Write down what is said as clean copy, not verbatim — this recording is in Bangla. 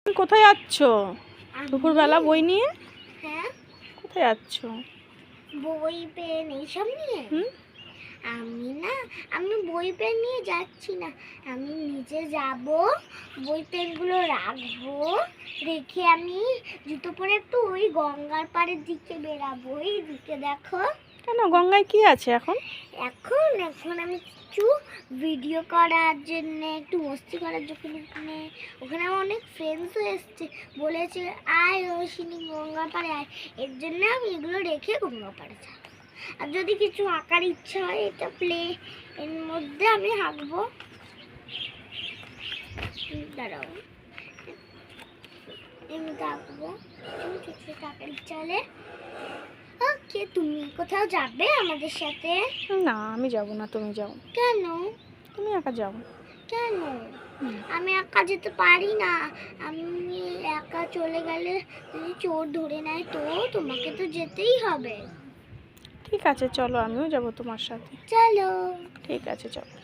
তুমি কোথায় যাচ্ছ দুপুরবেলা বই নিয়ে? হ্যাঁ, কোথায় যাচ্ছ? বই পেন এইসব নিয়ে? আমি বই পেন নিয়ে যাচ্ছি না। আমি নিজে যাব, বই পেনগুলো রাখবো, রেখে আমি জুতো পরে একটু ওই গঙ্গার পাড়ের দিকে বেরাবো। এই দিকে দেখো। কেন, গঙ্গায় কি আছে এখন? এখন আমি কিছু ভিডিও করার জন্য, একটু মস্তি করার জন্য, ওখানে আমার অনেক ফ্রেন্ডসও এসছে, বলেছে আয় রোশিনী গঙ্গা পাড়ে আয়। এর জন্য আমি এগুলো রেখে গঙ্গা পাড়ে যাব। আর যদি কিছু আঁকার ইচ্ছা হয়, এটা প্লে এর মধ্যে আমি আঁকবো। দাঁড়াও, এমনি আঁকবো। ছোট ছোট আঁকার ইচ্ছা হলে। ওকে, তুমি কোথাও যাবে আমাদের সাথে? না, আমি যাব না, তুমি যাও। কেন? তুমি একা যাও। কেন? আমি একা যেতে পারি না। আমি একা চলে গেলে যদি চোর ধরে নেয়, তো তোমাকে তো যেতেই হবে। ঠিক আছে, চলো, আমিও যাব তোমার সাথে। চলো। ঠিক আছে, চলো।